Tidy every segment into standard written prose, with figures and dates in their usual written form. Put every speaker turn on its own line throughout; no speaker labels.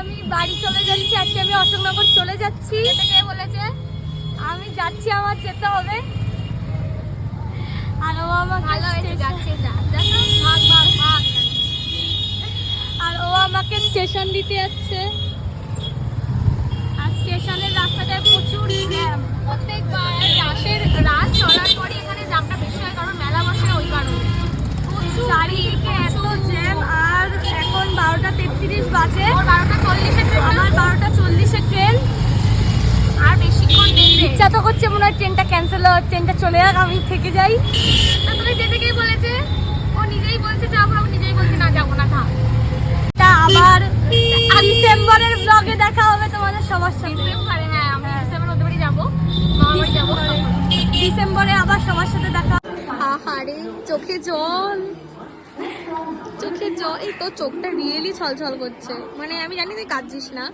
আমি বাড়ি চলে যাচ্ছি, আজকে আমি অশোকনগর চলে যাচ্ছি। কে বলেছে? আমি যাচ্ছি, আমার যেতে হবে। আর ও আমাকে আর ও আমাকে স্টেশন দিতে যাচ্ছে। আর স্টেশনের রাস্তাটায় প্রচুর জ্যাম।
প্রত্যেকবার রাস চলার পরে এখানে জ্যামটা বেশি হয়, কারণ মেলা বসে ওই কারণে।
চারিদিকে এত জ্যাম। আর এখন 12:33 বাজে,
12:40
আমার 12:40 ট্রেন।
আর বেশিক্ষণ নেই।
ইচ্ছা তো করছে মনে হয় ট্রেনটা ক্যান্সেল হয়, ট্রেনটা চলে যাক, আমি থেকে যাই।
তুমি যেতে কে বলেছে? ও নিজেই বলছে যাবো, আমি নিজেই বলছি না যাবো না, থাক।
আবার ডিসেম্বরের ব্লগে দেখা হবে তোমাদের সবার সাথে।
ডিসেম্বরে? হ্যাঁ, আমি ডিসেম্বরে ওদের বাড়ি যাবো, মামার বাড়ি যাবো।
ডিসেম্বরে আবার সবার সাথে দেখা।
আহারে চোখে জল, চোখে জল। এই তো চোখটা রিয়েলি ছলছল করছে, মানে আমি জানি তুই কাঁদছিস না,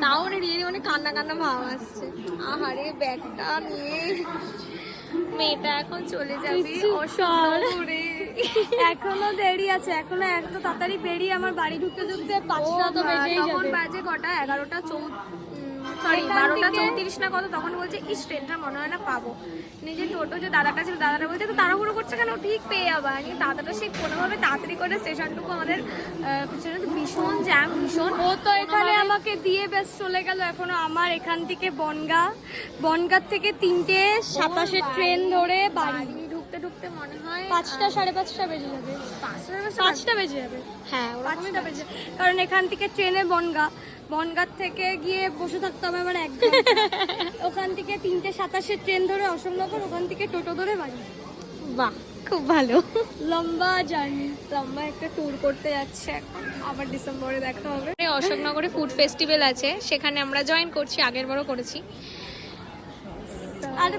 তাও রিয়েলি মানে কান্না কান্না ভাব আসছে। আহারে ব্যাগটা নিয়ে মেয়েটা এখন চলে যাবে অশোকনগরে।
এখনো দেরি আছে, এখনো এত তাড়াতাড়ি বেরিয়ে আমার বাড়ি ঢুকতে ঢুকতে 5টা তো বেজেই
তখন
যাবে।
বাজে কটা? 12:34 না কত? তখন বলছে ইস ট্রেনটা মনে হয় না পাবো। নিজে টোটো যে দাদাটা ছিল, দাদাটা বলছে তো তাড়াহুড়ো করছে কেন, ঠিক পেয়ে যাবা। দাদাটা সেই কোনোভাবে তাড়াতাড়ি করে স্টেশনটুকু আমাদের পিছনে তো ভীষণ জ্যাম, ভীষণ।
ও তো এখানে আমাকে দিয়ে বেশ চলে গেল। এখনো আমার এখান থেকে বনগাঁ থেকে 3:27 ট্রেন ধরে বাড়ি
ঢুকতে ঢুকতে মনে হয়
5টা 5:30 বেজে যাবে। 5টা বেজে যাবে,
হ্যাঁ
5টা বেজে, কারণ এখান থেকে ট্রেনে বনগাঁ থেকে গিয়ে বসে থাকতে হবে আমার 1 ঘন্টা। ওখান থেকে 3:27 ট্রেন ধরে অশোকনগর, ওখান থেকে টোটো ধরে বাড়ি।
বাহ, খুব ভালো।
লম্বা জার্নি,
লম্বা একটা ট্যুর করতে যাচ্ছে এখন, আবার ডিসেম্বরে দেখা হবে। অশোকনগরে ফুড ফেস্টিভ্যাল আছে, সেখানে আমরা জয়েন করছি, আগের বারও করেছি।
আর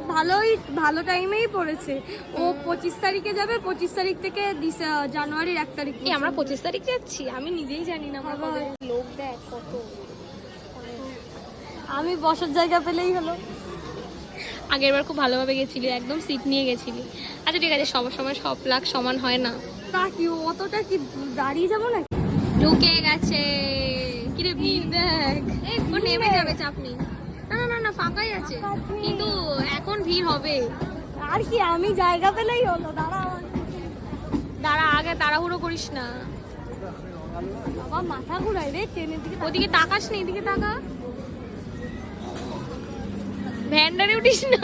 ভালো টাইমেই পড়েছে। ও 25 তারিখে যাবে, 25 তারিখ থেকে জানুয়ারির 1 তারিখ।
আমরা 25 তারিখ যাচ্ছি, আমি নিজেই জানি না। লোক দেখ কত,
আমি বসার জায়গা পেলেই হলো।
আগের বার খুব ভালোভাবে গেছিলি, একদম সিট নিয়ে গেছিলি। আচ্ছা ঠিক আছে, সবার সময় সব লাখ সমান হয় না।
তা কি অতটা কি দাঁড়িয়ে যাবো না?
ঢুকে গেছে, কিরে ভিড় দেখ। ও নেমে যাবে, চাপ নেই। না ফাঁকাই আছে, কিন্তু এখন ভিড় হবে।
আর কি, আমি জায়গা পেলেই হলো।
দাঁড়া, আগে তাড়াহুড়ো করিস না।
বাবা মাথা ঘুরাই রে ট্রেনের দিকে।
ওদিকে তাকাস না, এদিকে তাকা। ভ্যান্ডারে উঠিস না।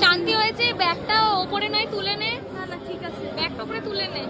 শান্তি হয়েছে, ব্যাগটা ওপরে নয় তুলে নে।
না ঠিক আছে,
ব্যাগটা উপরে তুলে নে।